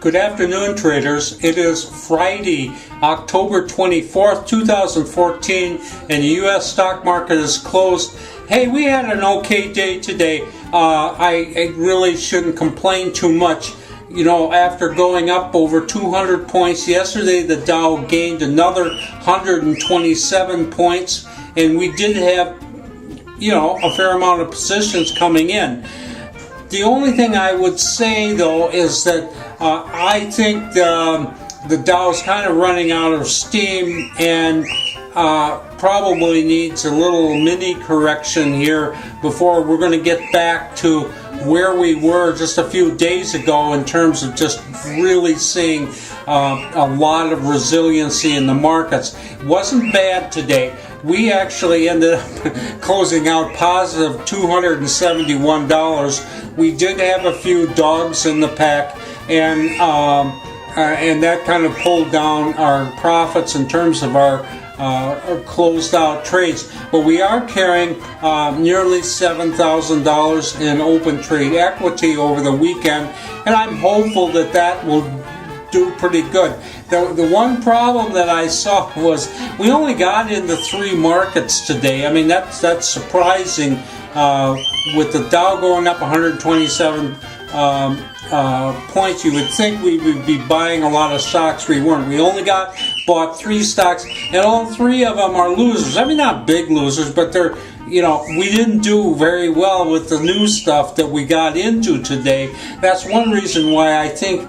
Good afternoon, traders. It is Friday, October 24th, 2014, and the U.S. stock market is closed. Hey, we had an okay day today. I really shouldn't complain too much. You know, after going up over 200 points yesterday, the Dow gained another 127 points, and we did have, a fair amount of positions coming in. The only thing I would say, though, is that I think the Dow's kind of running out of steam and probably needs a little mini correction here before we're going to get back to where we were just a few days ago in terms of just really seeing a lot of resiliency in the markets. It wasn't bad today. We actually ended up closing out positive $271. We did have a few dogs in the pack, and that kind of pulled down our profits in terms of our closed out trades. But we are carrying nearly $7,000 in open trade equity over the weekend, and I'm hopeful that that will do pretty good. The one problem that I saw was we only got into 3 markets today. I mean, that's surprising. With the Dow going up 127 points, you would think we would be buying a lot of stocks. We weren't. We only bought 3 stocks, and all 3 of them are losers. I mean, not big losers, but they're, we didn't do very well with the new stuff that we got into today. That's one reason why I think,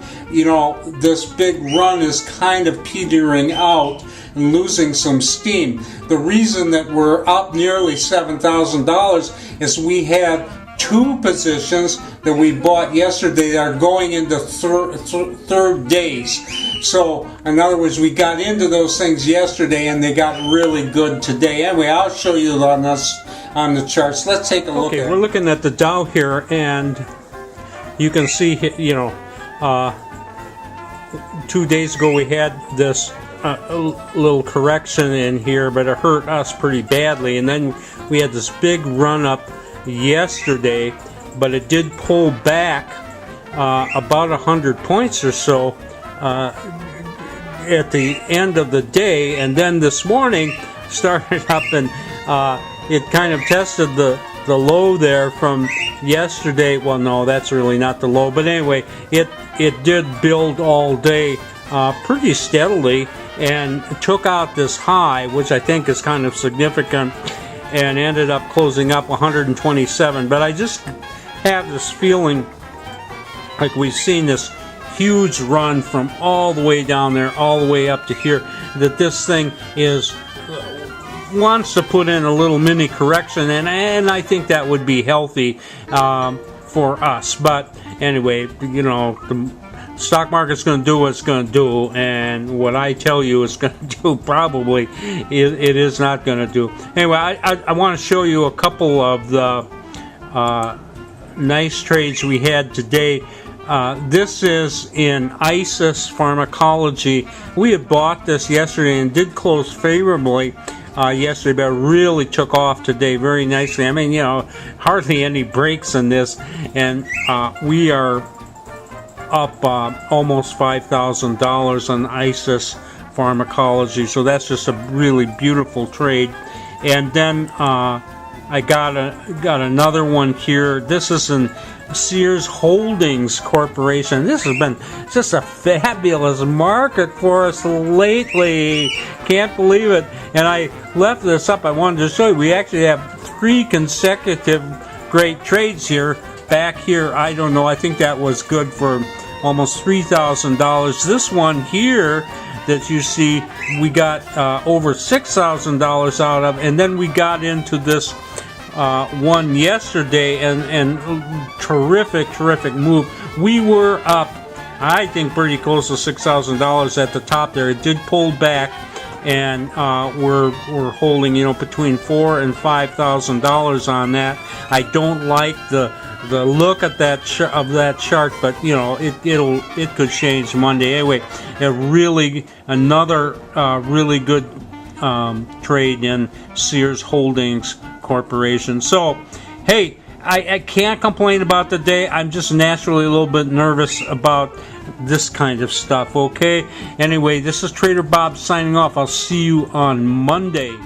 this big run is kind of petering out and losing some steam. The reason that we're up nearly $7,000 is we had 2 positions that we bought yesterday that are going into third days. So, in other words, we got into those things yesterday and they got really good today. Anyway, I'll show you on the charts. Let's take a look at it. Okay, we're looking at the Dow here, and you can see, 2 days ago we had this little correction in here, but it hurt us pretty badly, and then we had this big run up yesterday, but it did pull back about 100 points or so at the end of the day, and then this morning started up, and it kind of tested the low there from yesterday. Well, no, that's really not the low, but anyway, it did build all day pretty steadily and took out this high, which I think is kind of significant, and ended up closing up 127. But I just have this feeling like we've seen this huge run from all the way down there all the way up to here, that this thing wants to put in a little mini correction, and I think that would be healthy for us. But anyway, the stock market's going to do what it's going to do, and what I tell you it's going to do probably it is not going to do. Anyway, I want to show you a couple of the nice trades we had today. This is in ISIS Pharmacology. We had bought this yesterday and did close favorably yesterday, but it really took off today very nicely. I mean, hardly any breaks in this, and we are up almost $5,000 on ISIS Pharmacology, so that's just a really beautiful trade. And then I got another one here. This is in Sears Holdings Corporation. This has been just a fabulous market for us lately. Can't believe it. And I left this up. I wanted to show you. We actually have 3 consecutive great trades here. Back here, I don't know. I think that was good for almost $3,000. This one here that you see, we got over $6,000 out of, and then we got into this one yesterday, and terrific move. We were up, I think, pretty close to $6,000 at the top there. It did pull back, and we're holding between $4,000 and $5,000 on that. I don't like the look at that chart, but it could change Monday. Anyway, another really good trade in Sears Holdings Corporation. So, hey, I can't complain about the day. I'm just naturally a little bit nervous about this kind of stuff, okay? Anyway, this is Trader Bob signing off. I'll see you on Monday.